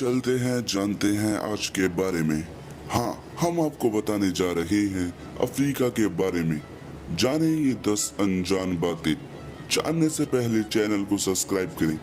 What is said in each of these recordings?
चलते हैं जानते हैं आज के बारे में। हाँ, हम आपको बताने जा रहे हैं अफ्रीका के बारे में। जाने ये 10 अनजान बातें। जानने से पहले चैनल को सब्सक्राइब करें,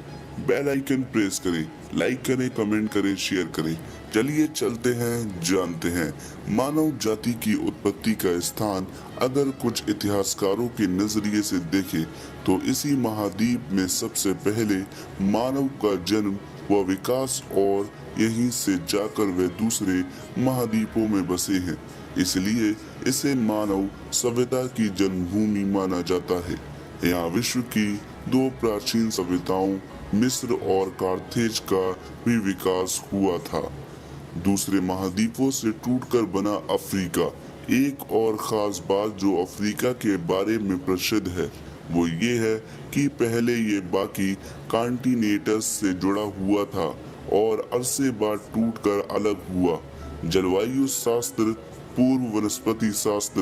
बेल आइकन प्रेस करें, लाइक करें, कमेंट करें, शेयर करें। चलिए चलते हैं जानते हैं मानव जाति की उत्पत्ति का स्थान। अगर कुछ इतिहासकारों के नजरिए से देखें तो इसी महाद्वीप में सबसे पहले मानव का जन्म व विकास और यहीं से जाकर वे दूसरे महाद्वीपों में बसे हैं। इसलिए इसे मानव सभ्यता की जन्मभूमि माना जाता है। यहाँ विश्व की दो प्राचीन सभ्यताओं मिस्र और कार्थेज का भी विकास हुआ था। दूसरे महाद्वीपों से टूटकर बना अफ्रीका। एक और खास बात जो अफ्रीका के बारे में प्रसिद्ध है वो ये है कि पहले ये बाकी कॉन्टिनेंट्स से जुड़ा हुआ था और अरसे बाद टूटकर अलग हुआ। जलवायु शास्त्र, पूर्व वनस्पति शास्त्र,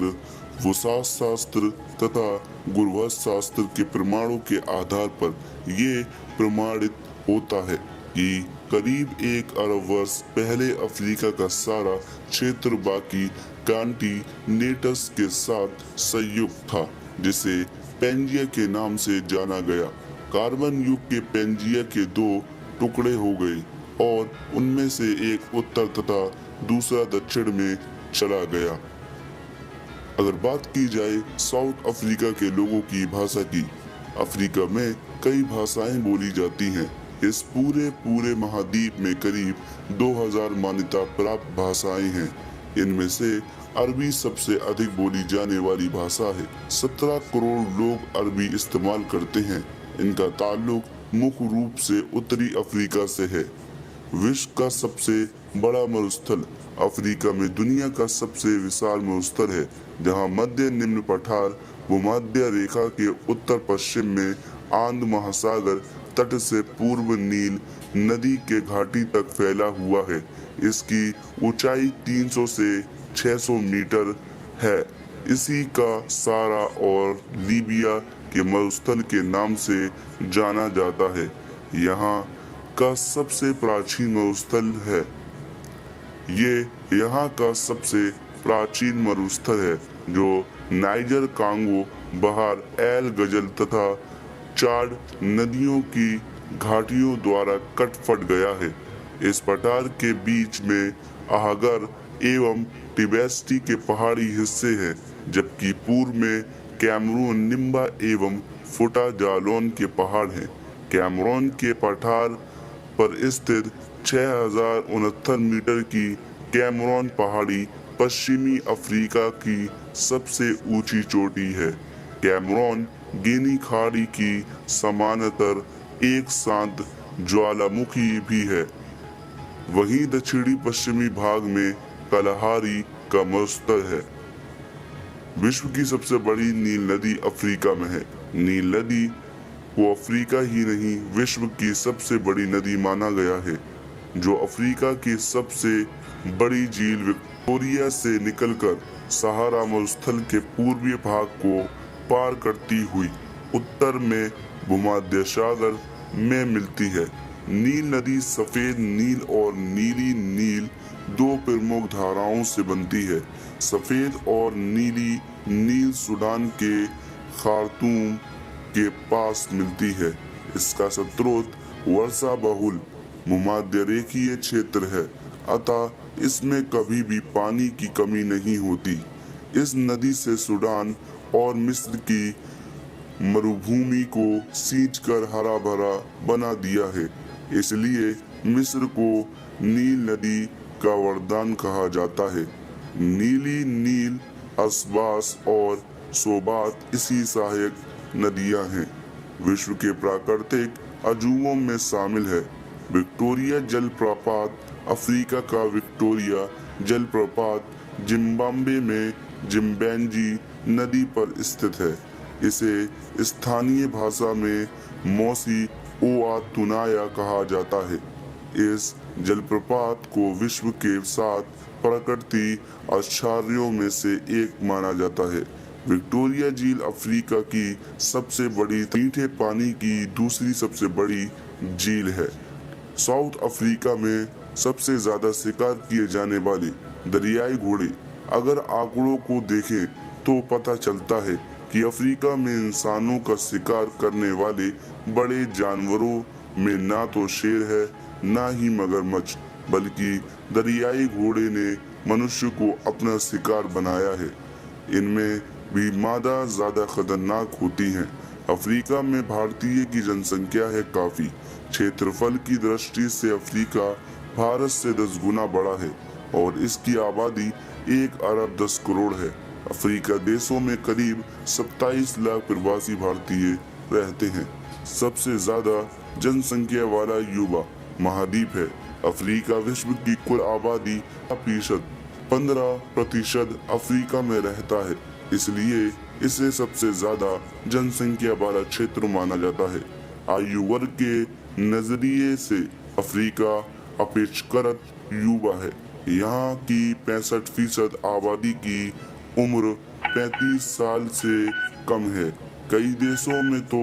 भूशास्त्र शास्त्र तथा गुरुत्व शास्त्र के प्रमाणों के आधार पर ये प्रमाणित होता है कि करीब 1 अरब वर्ष पहले अफ्रीका का सारा क्षेत्र बाकी कॉन्टिनेंट्स के साथ संयुक्त था, जिसे पेंजिया के नाम से जाना गया। कार्बन युग के पेंजिया के 2 टुकड़े हो गए और उनमें से एक उत्तर तथा दूसरा दक्षिण में चला गया। अगर बात की जाए साउथ अफ्रीका के लोगों की भाषा की, अफ्रीका में कई भाषाएं बोली जाती हैं। इस पूरे महाद्वीप में करीब 2000 मान्यता प्राप्त भाषाएं हैं। इनमें से अरबी सबसे अधिक बोली जाने वाली भाषा है। 17 करोड़ लोग अरबी इस्तेमाल करते हैं। इनका ताल्लुक मुख्य रूप से उत्तरी अफ्रीका से है। विश्व का सबसे बड़ा मरुस्थल अफ्रीका में दुनिया का सबसे विशाल मरुस्थल है, जहां मध्य निम्न पठार भूमध्य रेखा के उत्तर पश्चिम में आंध महासागर तट से पूर्व नील नदी के घाटी तक फैला हुआ है। इसकी ऊंचाई 300 से 600 मीटर है। इसी का सारा और लीबिया के मरुस्थल के नाम से जाना जाता है। यहाँ का सबसे प्राचीन मरुस्थल है। ये यहाँ का सबसे प्राचीन मरुस्थल है जो नाइजर, कांगो, बहार एल गजल तथा चाड नदियों की घाटियों द्वारा कट फट गया है। इस पठार के बीच में आहगर एवं टिबेस्टी के पहाड़ी हिस्से हैं, जबकि पूर्व में कैमरून, निम्बा एवं फुटा जालोन के पहाड़ हैं। कैमरून के पठार पर स्थित 6069 मीटर की कैमरून पहाड़ी पश्चिमी अफ्रीका की सबसे ऊंची चोटी है। कैमरून गिनी खाड़ी की समानांतर एक शांत ज्वालामुखी भी है। वहीं दक्षिणी पश्चिमी भाग में कलहारी का मरुस्थल है। विश्व की सबसे बड़ी नील नदी अफ्रीका में है। नील नदी को अफ्रीका ही नहीं विश्व की सबसे बड़ी नदी माना गया है, जो अफ्रीका की सबसे बड़ी झील विक्टोरिया से निकलकर सहारा मरुस्थल के पूर्वी भाग को पार करती हुई उत्तर में भूमध्य सागर में मिलती है। नील नदी सफेद नील और नीली नील 2 प्रमुख धाराओं से बनती है। सफेद और नीली नील सूडान के खार्तूम के पास मिलती है। इसका स्रोत वर्षा बहुल भूमध्य रेखीय क्षेत्र है, अतः इसमें कभी भी पानी की कमी नहीं होती। इस नदी से सूडान और मिस्र की मरुभूमि को सींचकर हरा भरा बना दिया है। इसलिए मिस्र को नील नदी का वरदान कहा जाता है। नीली नील, अस्बास और सोबात इसी सहायक नदियां हैं। विश्व के प्राकृतिक अजूबों में शामिल है विक्टोरिया जलप्रपात। अफ्रीका का विक्टोरिया जलप्रपात जिम्बाब्वे में जिम्बेंजी नदी पर स्थित है। इसे स्थानीय भाषा में मौसी ओआ तुनाया कहा जाता है। इस जलप्रपात को विश्व के 7 प्रकृति आश्चर्यों में से एक माना जाता है। विक्टोरिया झील अफ्रीका की सबसे बड़ी मीठे पानी की दूसरी सबसे बड़ी झील है। साउथ अफ्रीका में सबसे ज्यादा शिकार किए जाने वाले दरियाई घोड़े। अगर आंकड़ों को देखें तो पता चलता है कि अफ्रीका में इंसानों का शिकार करने वाले बड़े जानवरों में ना तो शेर है ना ही मगरमच्छ, बल्कि दरियाई घोड़े ने मनुष्य को अपना शिकार बनाया है। इनमें भी मादा ज्यादा खतरनाक होती हैं। अफ्रीका में भारतीय की जनसंख्या है काफी। क्षेत्रफल की दृष्टि से अफ्रीका भारत से 10 गुना बड़ा है और इसकी आबादी 1 अरब 10 करोड़ है। अफ्रीका देशों में करीब 27 लाख प्रवासी भारतीय रहते हैं। सबसे ज्यादा जनसंख्या वाला युवा महाद्वीप है। अफ्रीका विश्व की कुल आबादी का 15% अफ्रीका में रहता है, इसलिए इसे सबसे ज्यादा जनसंख्या वाला क्षेत्र माना जाता है। आयु वर्ग के नजरिए से अफ्रीका अपेक्षाकृत युवा है। यहाँ की 65% आबादी की उम्र 35 साल से कम है। कई देशों में तो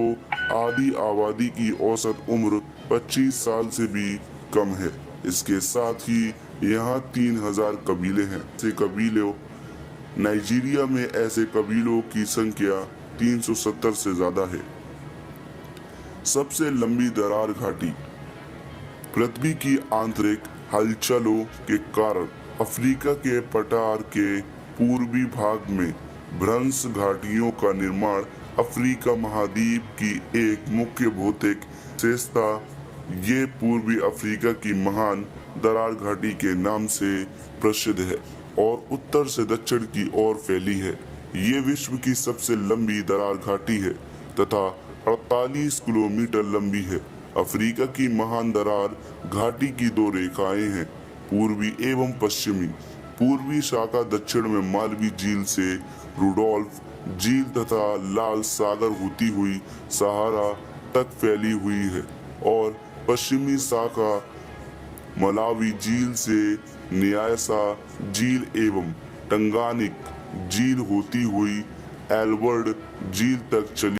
आधी आबादी की औसत उम्र 25 साल से भी कम है। इसके साथ ही यहाँ 3000 कबीले हैं। ऐसे कबीलों नाइजीरिया में ऐसे कबीलों की संख्या 370 से ज्यादा है। सबसे लंबी दरार घाटी। पृथ्वी की आंतरिक हलचलों के कारण अफ्रीका के पठार के पूर्वी भाग में भ्रंश घाटियों का निर्माण अफ्रीका महाद्वीप की एक मुख्य भौतिक विशेषता ये पूर्वी अफ्रीका की महान दरार घाटी के नाम से प्रसिद्ध है और उत्तर से दक्षिण की ओर फैली है। ये विश्व की सबसे लंबी दरार घाटी है तथा 48 किलोमीटर लंबी है। अफ्रीका की महान दरार घाटी की 2 रेखाएं हैं, पूर्वी एवं पश्चिमी। पूर्वी शाखा दक्षिण में मालवी झील से रुडोल्फ झील तथा लाल सागर होती हुई सहारा तक फैली हुई है और पश्चिमी शाखा मलावी झील से न्यासा झील एवं टंगानिक झील होती हुई एल्बर्ट झील तक चली।